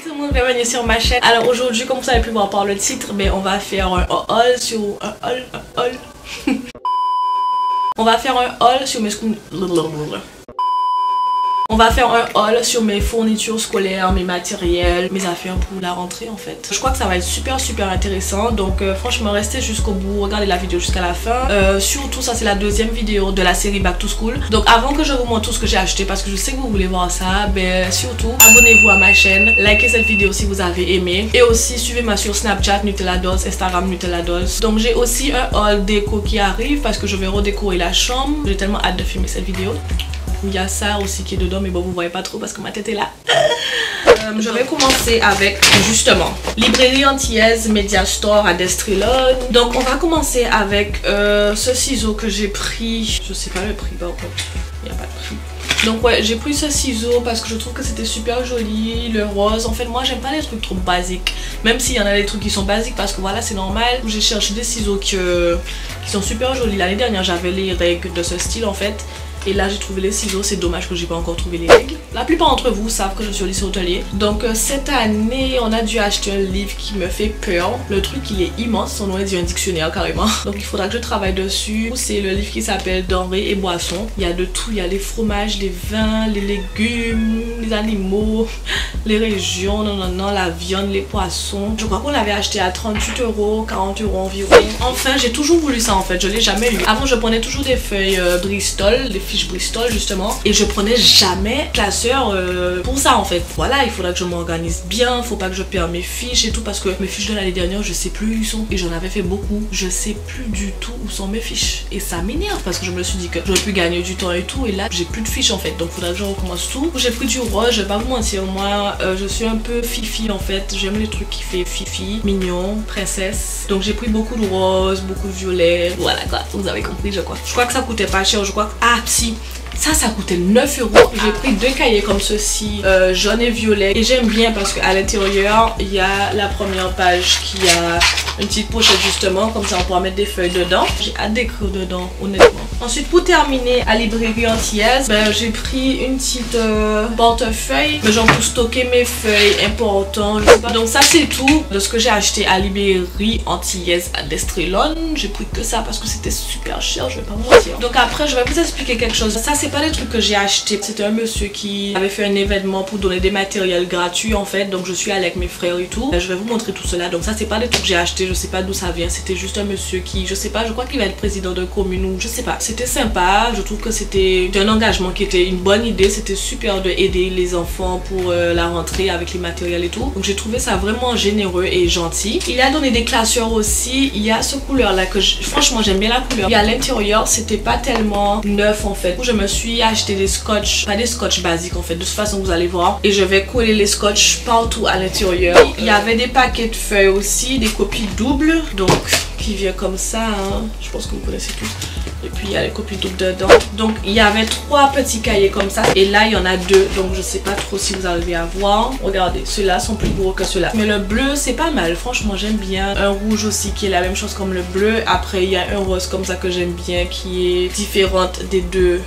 Tout le monde, bienvenue sur ma chaîne. Alors aujourd'hui, comme vous avez pu voir par le titre, mais on va faire un haul sur on va faire un haul sur mes On va faire un haul sur mes fournitures scolaires, mes matériels, mes affaires pour la rentrée en fait. Je crois que ça va être super intéressant, donc franchement restez jusqu'au bout, regardez la vidéo jusqu'à la fin. Surtout ça c'est la deuxième vidéo de la série Back to School. Donc avant que je vous montre tout ce que j'ai acheté, parce que je sais que vous voulez voir ça, ben surtout abonnez-vous à ma chaîne, likez cette vidéo si vous avez aimé. Et aussi suivez-moi sur Snapchat Nutella Dolls, Instagram Nutella Dolls. Donc j'ai aussi un haul déco qui arrive parce que je vais redécorer la chambre. J'ai tellement hâte de filmer cette vidéo. Il y a ça aussi qui est dedans, mais bon, vous voyez pas trop parce que ma tête est là. Je vais commencer avec, justement, librairie antillaise Media Store à Destreelon. Donc, on va commencer avec ce ciseau que j'ai pris. Je sais pas le prix, par contre. Il n'y a pas de prix. Donc ouais, j'ai pris ce ciseau parce que je trouve que c'était super joli, le rose. En fait, moi, j'aime pas les trucs trop basiques. Même s'il y en a des trucs qui sont basiques parce que voilà, c'est normal. J'ai cherché des ciseaux qui sont super jolis. L'année dernière, j'avais les règles de ce style, en fait. Et là j'ai trouvé les ciseaux, c'est dommage que j'ai pas encore trouvé les règles. La plupart d'entre vous savent que je suis au lycée hôtelier. Donc cette année on a dû acheter un livre qui me fait peur. Le truc il est immense, son nom est dit un dictionnaire carrément. Donc il faudra que je travaille dessus. C'est le livre qui s'appelle Denrées et boissons. Il y a de tout, il y a les fromages, les vins, les légumes, les animaux, les régions, la viande, les poissons. Je crois qu'on l'avait acheté à 38 €, 40 € environ. Enfin j'ai toujours voulu ça en fait, je l'ai jamais eu. Avant je prenais toujours des feuilles Bristol, des fiches Bristol justement, et je prenais jamais classeur pour ça en fait. Voilà, il faudra que je m'organise bien, faut pas que je perde mes fiches et tout parce que mes fiches de l'année dernière je sais plus où ils sont et j'en avais fait beaucoup, je sais plus du tout où sont mes fiches et ça m'énerve parce que je me suis dit que j'aurais pu gagner du temps et tout et là j'ai plus de fiches en fait, donc faudra que je recommence tout. J'ai pris du rose, je vais pas vous mentir, moi je suis un peu fifi en fait, j'aime les trucs qui fait fifi, mignon, princesse, donc j'ai pris beaucoup de rose, beaucoup de violet, voilà quoi, vous avez compris je crois. Je crois que ça coûtait pas cher, je crois que... Ah si, ça coûtait 9 €. J'ai pris deux cahiers comme ceci, jaune et violet. Et j'aime bien parce qu'à l'intérieur, il y a la première page qui a une petite pochette justement. Comme ça, on pourra mettre des feuilles dedans. J'ai hâte d'écrire dedans, honnêtement. Ensuite, pour terminer, à librairie antillaise, j'ai pris une petite portefeuille. Genre pour stocker mes feuilles importantes, je sais pas. Donc ça, c'est tout de ce que j'ai acheté à librairie antillaise à Destreelon. J'ai pris que ça parce que c'était super cher, je vais pas vous mentir. Donc après, je vais vous expliquer quelque chose. Ça, c'est pas des trucs que j'ai acheté. C'était un monsieur qui avait fait un événement pour donner des matériels gratuits en fait. Donc je suis allée avec mes frères et tout. Je vais vous montrer tout cela. Donc ça, c'est pas des trucs que j'ai acheté. Je sais pas d'où ça vient. C'était juste un monsieur qui, je sais pas, je crois qu'il va être président de commune ou je sais pas. C'était sympa. Je trouve que c'était un engagement qui était une bonne idée. C'était super de aider les enfants pour la rentrée avec les matériels et tout. Donc j'ai trouvé ça vraiment généreux et gentil. Il a donné des classeurs aussi. Il y a ce couleur là que franchement j'aime bien la couleur. Et à l'intérieur, c'était pas tellement neuf en fait. Je me suis acheté des scotch, pas des scotch basiques en fait, de toute façon vous allez voir, et je vais coller les scotch partout à l'intérieur. Il y avait des paquets de feuilles aussi, des copies doubles, donc qui vient comme ça, hein. Je pense que vous connaissez tous. Et puis il y a les copies doubles dedans. Donc il y avait 3 petits cahiers comme ça. Et là il y en a 2. Donc je sais pas trop si vous arrivez à voir. Regardez, ceux-là sont plus gros que ceux-là. Mais le bleu c'est pas mal. Franchement j'aime bien. Un rouge aussi qui est la même chose comme le bleu. Après il y a un rose comme ça que j'aime bien qui est différente des deux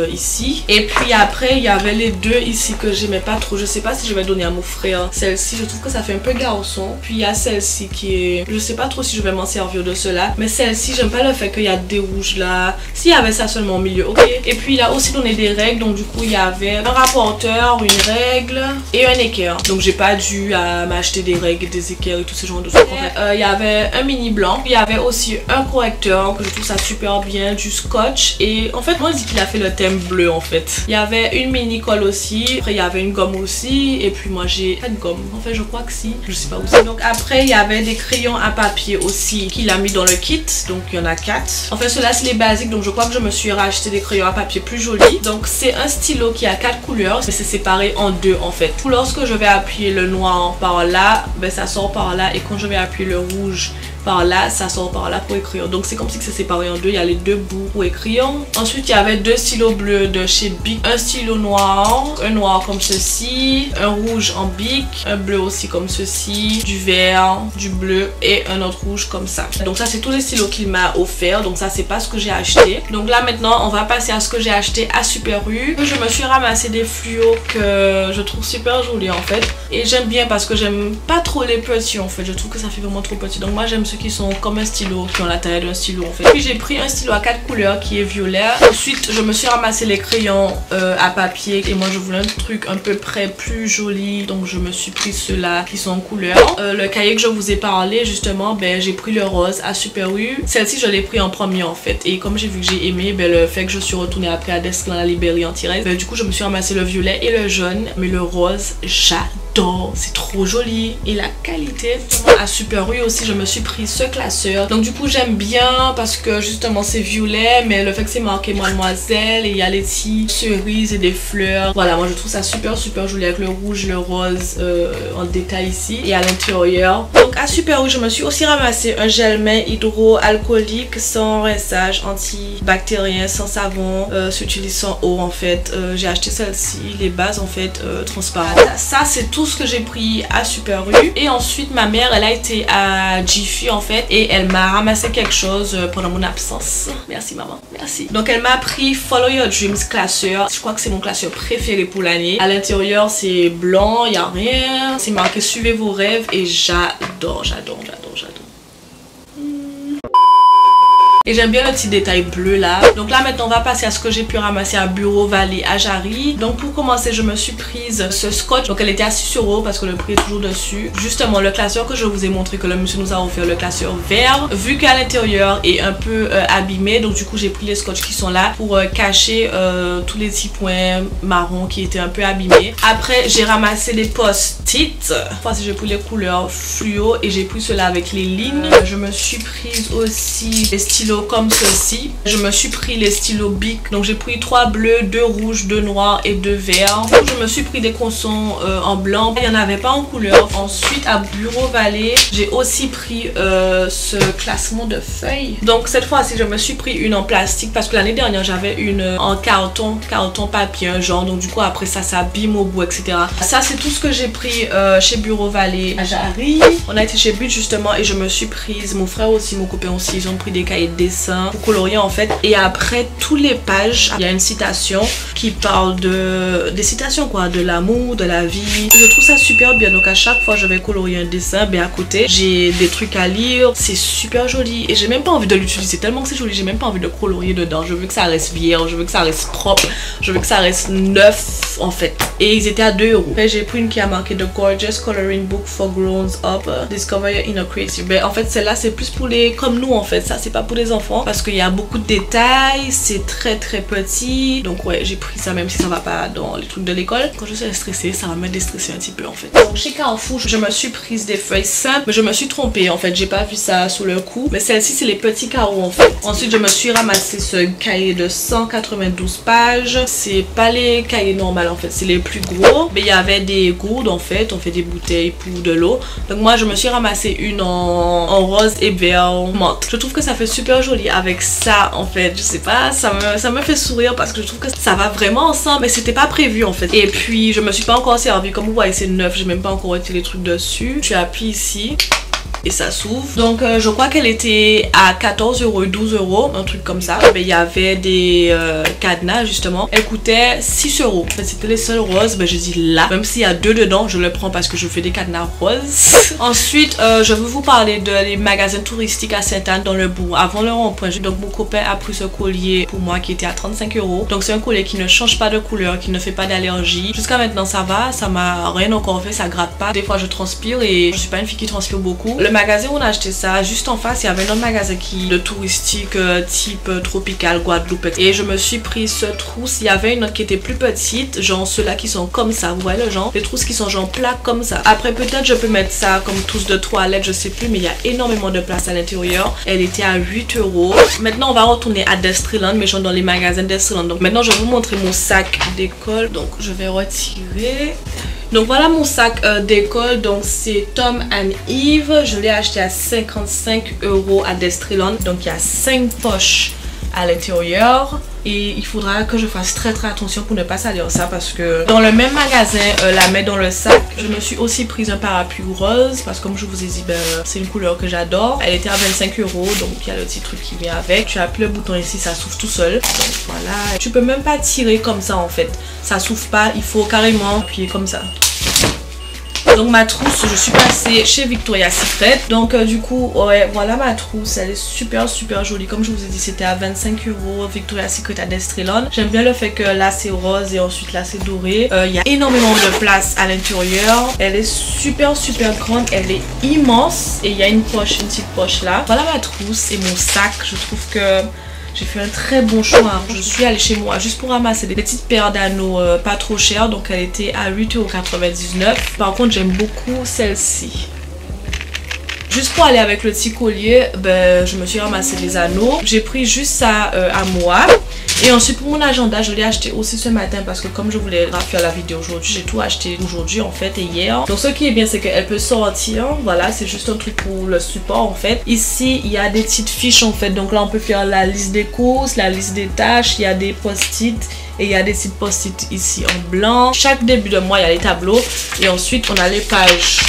ici. Et puis après il y avait les deux ici que j'aimais pas trop. Je sais pas si je vais donner à mon frère. Celle-ci je trouve que ça fait un peu garçon. Puis il y a celle-ci qui est... Je sais pas trop si je vais m'en servir de cela. Mais celle-ci j'aime pas le fait qu'il y a des rouges là. S'il y avait ça seulement au milieu, ok. Et puis il a aussi donné des règles. Donc du coup il y avait un rapporteur, une règle et un équerre. Donc j'ai pas dû m'acheter des règles, des équerres et tout ce genre de trucs. Il y avait un mini blanc. Il y avait aussi un correcteur que je trouve ça super bien, du scotch. Et en fait moi je dis qu'il a fait le thème bleu en fait. Il y avait une mini colle aussi. Après il y avait une gomme aussi. Et puis moi j'ai pas de gomme. En fait je crois que si. Je sais pas où c'est. Donc après il y avait des crayons à papier aussi qu'il a mis dans le kit. Donc il y en a 4. En fait ceux-là c'est les basiques. Donc je crois que je me suis racheté des crayons à papier plus jolis. Donc c'est un stylo qui a 4 couleurs. Mais c'est séparé en 2 en fait. Lorsque je vais appuyer le noir par là, ça sort par là. Et quand je vais appuyer le rouge par là, ça sort par là pour écrire. Donc c'est comme si c'est séparé en deux, il y a les deux bouts pour écrire. Ensuite il y avait deux stylos bleus de chez Bic, un stylo noir, un noir comme ceci, un rouge en Bic, un bleu aussi comme ceci, du vert, du bleu et un autre rouge comme ça. Donc ça c'est tous les stylos qu'il m'a offert, donc ça c'est pas ce que j'ai acheté. Donc là maintenant on va passer à ce que j'ai acheté à Super U. Je me suis ramassé des fluos que je trouve super jolis en fait, et j'aime bien parce que j'aime pas trop les petits en fait, je trouve que ça fait vraiment trop petit. Donc moi j'aime ceux qui sont comme un stylo, qui ont la taille d'un stylo en fait. Puis j'ai pris un stylo à 4 couleurs qui est violet. Ensuite je me suis ramassé les crayons à papier, et moi je voulais un truc un peu près plus joli, donc je me suis pris ceux-là qui sont en couleur. Le cahier que je vous ai parlé justement, ben j'ai pris le rose à Super U. Celle-ci je l'ai pris en premier en fait, et comme j'ai vu que j'ai aimé, ben le fait que je suis retournée après à Desclin la librairie anti-reste, ben du coup je me suis ramassé le violet et le jaune, mais le rose j'adore, c'est trop joli, et la qualité à Super U aussi je me suis pris ce classeur. Donc du coup j'aime bien parce que justement c'est violet, mais le fait que c'est marqué mademoiselle et il y a les petits cerises et des fleurs, voilà, moi je trouve ça super joli avec le rouge, le rose en détail ici et à l'intérieur. Donc à Super U je me suis aussi ramassé un gel main hydroalcoolique sans rinçage, antibactérien, sans savon, s'utilise sans eau en fait. J'ai acheté celle-ci, les bases en fait transparentes. Ça c'est tout ce que j'ai pris à Super U. Et ensuite ma mère elle a été à Jiffy en fait, et elle m'a ramassé quelque chose pendant mon absence. Merci maman, merci. Donc elle m'a pris Follow Your Dreams classeur. Je crois que c'est mon classeur préféré pour l'année. À l'intérieur c'est blanc, il n'y a rien, c'est marqué suivez vos rêves, et j'adore. Et j'aime bien le petit détail bleu là. Donc là maintenant on va passer à ce que j'ai pu ramasser à Bureau Vallée à Jarry. Donc pour commencer je me suis prise ce scotch. Donc elle était à 6 € parce que le prix est toujours dessus. Justement le classeur que je vous ai montré, que le monsieur nous a offert, le classeur vert, vu qu'à l'intérieur est un peu abîmé, donc du coup j'ai pris les scotch qui sont là pour cacher tous les petits points marrons qui étaient un peu abîmés. Après j'ai ramassé les post-it. Enfin j'ai pris les couleurs fluo et j'ai pris ceux-là avec les lignes. Je me suis prise aussi les stylos comme ceci. Je me suis pris les stylos Bic, donc j'ai pris 3 bleus, 2 rouges, 2 noirs et 2 verts. Je me suis pris des consons en blanc, il n'y en avait pas en couleur. Ensuite à Bureau Vallée j'ai aussi pris ce classement de feuilles. Donc cette fois-ci je me suis pris une en plastique parce que l'année dernière j'avais une en carton papier, un genre, donc du coup après ça s'abîme au bout, etc. Ça c'est tout ce que j'ai pris chez Bureau Vallée à Jarry. On a été chez But justement, et je me suis prise, mon frère aussi, mon copain aussi, ils ont pris des cahiers de dessin pour colorier en fait. Et après toutes les pages il y a une citation qui parle des citations quoi, de l'amour, de la vie. Je trouve ça super bien, donc à chaque fois je vais colorier un dessin, ben à côté j'ai des trucs à lire. C'est super joli et j'ai même pas envie de l'utiliser tellement que c'est joli. J'ai même pas envie de colorier dedans, je veux que ça reste vierge, je veux que ça reste propre, je veux que ça reste neuf en fait. Et ils étaient à 2 €. Après j'ai pris une qui a marqué The Gorgeous Coloring Book for Grown Up, Discover Your Inner Creative. Ben en fait celle-là c'est plus pour les comme nous en fait, ça c'est pas pour les enfants parce qu'il y a beaucoup de détails, c'est très petit. Donc ouais j'ai pris ça même si ça va pas dans les trucs de l'école. Quand je suis stressée ça va me déstresser un petit peu en fait. Donc chez Carrefour je me suis prise des feuilles simples, mais je me suis trompée en fait, j'ai pas vu ça sous le coup, mais celle-ci c'est les petits carreaux en fait. Ensuite je me suis ramassé ce cahier de 192 pages. C'est pas les cahiers normaux en fait, c'est les plus gros, mais il y avait des gourdes en fait, on fait des bouteilles pour de l'eau. Donc moi je me suis ramassé une en rose et vert menthe. Je trouve que ça fait super joli avec ça en fait, je sais pas, ça me fait sourire parce que je trouve que ça va vraiment ensemble, mais c'était pas prévu en fait. Et puis je me suis pas encore servi, comme vous voyez c'est neuf, j'ai même pas encore été les trucs dessus. Tu appuies ici et ça s'ouvre. Donc je crois qu'elle était à 14 € 12 €, un truc comme ça. Mais il y avait des cadenas justement, elle coûtait 6 €. En fait c'était les seuls roses, ben j'ai dit là, même s'il y a 2 dedans je le prends parce que je fais des cadenas roses. Ensuite je veux vous parler de les magasins touristiques à Sainte-Anne dans le bourg avant le rond-point. Donc mon copain a pris ce collier pour moi qui était à 35 €. Donc c'est un collier qui ne change pas de couleur, qui ne fait pas d'allergie. Jusqu'à maintenant ça va, ça m'a rien encore fait, ça gratte pas. Des fois je transpire et je suis pas une fille qui transpire beaucoup. Le magasin où on a acheté ça, juste en face il y avait un autre magasin de touristique type tropical Guadeloupe, et je me suis pris ce trousse. Il y avait une autre qui était plus petite, genre ceux-là qui sont comme ça, vous voyez le genre, les trousses qui sont genre plats comme ça. Après peut-être je peux mettre ça comme trousse de toilette, je sais plus, mais il y a énormément de place à l'intérieur. Elle était à 8 €. Maintenant on va retourner à Destreland, mais genre dans les magasins Destreland. Donc maintenant je vais vous montrer mon sac d'école, donc je vais retirer. Donc voilà mon sac d'école, donc c'est Tom & Eve, je l'ai acheté à 55 € à Destreland, donc il y a 5 poches à l'intérieur et il faudra que je fasse très attention pour ne pas salir ça parce que dans le même magasin la met dans le sac. Je me suis aussi prise un parapluie rose parce que comme je vous ai dit c'est une couleur que j'adore. Elle était à 25 €, donc il y a le petit truc qui vient avec. Tu appuies le bouton ici, ça s'ouvre tout seul, donc voilà. Tu peux même pas tirer comme ça en fait, ça s'ouvre pas, il faut carrément appuyer comme ça. Donc ma trousse, je suis passée chez Victoria's Secret. Donc du coup, ouais, voilà ma trousse. Elle est super jolie. Comme je vous ai dit, c'était à 25 € Victoria's Secret à Destreland. J'aime bien le fait que là c'est rose et ensuite là c'est doré. Il y a énormément de place à l'intérieur. Elle est super grande. Elle est immense. Et il y a une petite poche là. Voilà ma trousse et mon sac. Je trouve que j'ai fait un très bon choix. Je suis allée chez moi juste pour ramasser des petites paires d'anneaux pas trop chères. Donc elle était à 8,99 €. Par contre j'aime beaucoup celle-ci. Juste pour aller avec le petit collier, je me suis ramassé des anneaux. J'ai pris juste ça à moi. Et ensuite pour mon agenda, je l'ai acheté aussi ce matin parce que comme je voulais faire la vidéo aujourd'hui, j'ai tout acheté aujourd'hui en fait et hier. Donc ce qui est bien c'est qu'elle peut sortir. Voilà, c'est juste un truc pour le support en fait. Ici il y a des petites fiches en fait. Donc là on peut faire la liste des courses, la liste des tâches. Il y a des post-it et il y a des petites post-it ici en blanc. Chaque début de mois il y a les tableaux. Et ensuite on a les pages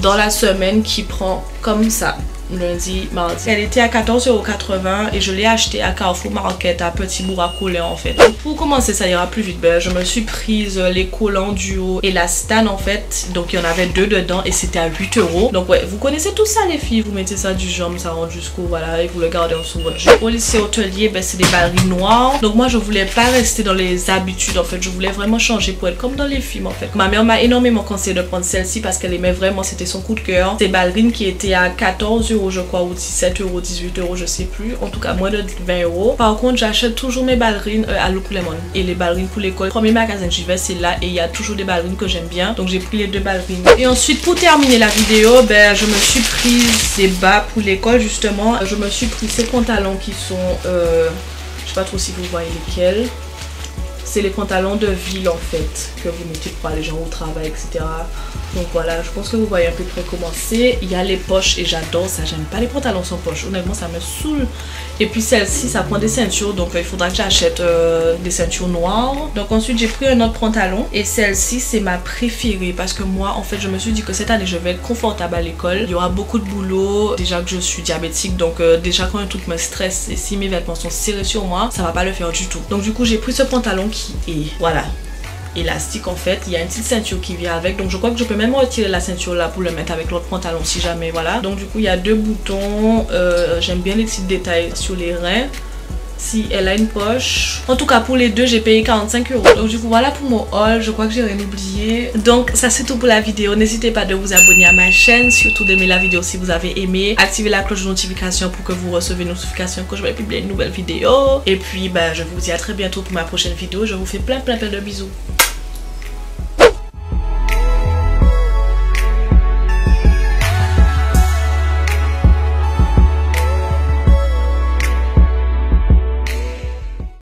dans la semaine qui prend comme ça. Lundi, mardi. Elle était à 14,80 € et je l'ai acheté à Carrefour Market à Petit Bourg à coller en fait. Donc, pour commencer ça ira plus vite, je me suis prise les collants du haut et la stan en fait. Donc il y en avait 2 dedans et c'était à 8 €. Donc ouais, vous connaissez tout ça les filles. Vous mettez ça du jambe, ça rentre jusqu'au voilà et vous le gardez en dessous votre jupe. Au lycée hôtelier, c'est des ballerines noires. Donc moi je voulais pas rester dans les habitudes en fait. Je voulais vraiment changer pour être comme dans les films en fait. Ma mère m'a énormément conseillé de prendre celle-ci parce qu'elle aimait vraiment, c'était son coup de cœur. Ces ballerines qui étaient à 14 € je crois ou 17 €, 18 €, je sais plus, en tout cas moins de 20 €. Par contre j'achète toujours mes ballerines à Lululemon et les ballerines pour l'école. Le premier magasin que j'y vais c'est là et il y a toujours des ballerines que j'aime bien, donc j'ai pris les 2 ballerines. Et ensuite pour terminer la vidéo, je me suis prise ces bas pour l'école justement. Je me suis pris ces pantalons qui sont je sais pas trop si vous voyez lesquels. C'est les pantalons de ville en fait que vous mettez pour aller genre au travail, etc. Donc voilà, je pense que vous voyez à peu près comment c'est. Il y a les poches et j'adore ça. J'aime pas les pantalons sans poche, honnêtement ça me saoule. Et puis celle-ci ça prend des ceintures, donc il faudra que j'achète des ceintures noires. Donc ensuite j'ai pris un autre pantalon et celle-ci c'est ma préférée parce que moi en fait je me suis dit que cette année je vais être confortable à l'école. Il y aura beaucoup de boulot, déjà que je suis diabétique, donc déjà quand un truc me stresse et si mes vêtements sont serrés sur moi, ça va pas le faire du tout. Donc du coup j'ai pris ce pantalon qui est voilà élastique en fait. Il y a une petite ceinture qui vient avec, donc je crois que je peux même retirer la ceinture là pour le mettre avec l'autre pantalon si jamais. Voilà, donc du coup il y a 2 boutons. J'aime bien les petits détails sur les reins. Si elle a une poche, en tout cas pour les 2 j'ai payé 45 €. Donc du coup voilà pour mon haul. Je crois que j'ai rien oublié, donc ça c'est tout pour la vidéo. N'hésitez pas de vous abonner à ma chaîne, surtout d'aimer la vidéo si vous avez aimé, activez la cloche de notification pour que vous recevez une notification quand je vais publier une nouvelle vidéo. Et puis je vous dis à très bientôt pour ma prochaine vidéo. Je vous fais plein de bisous.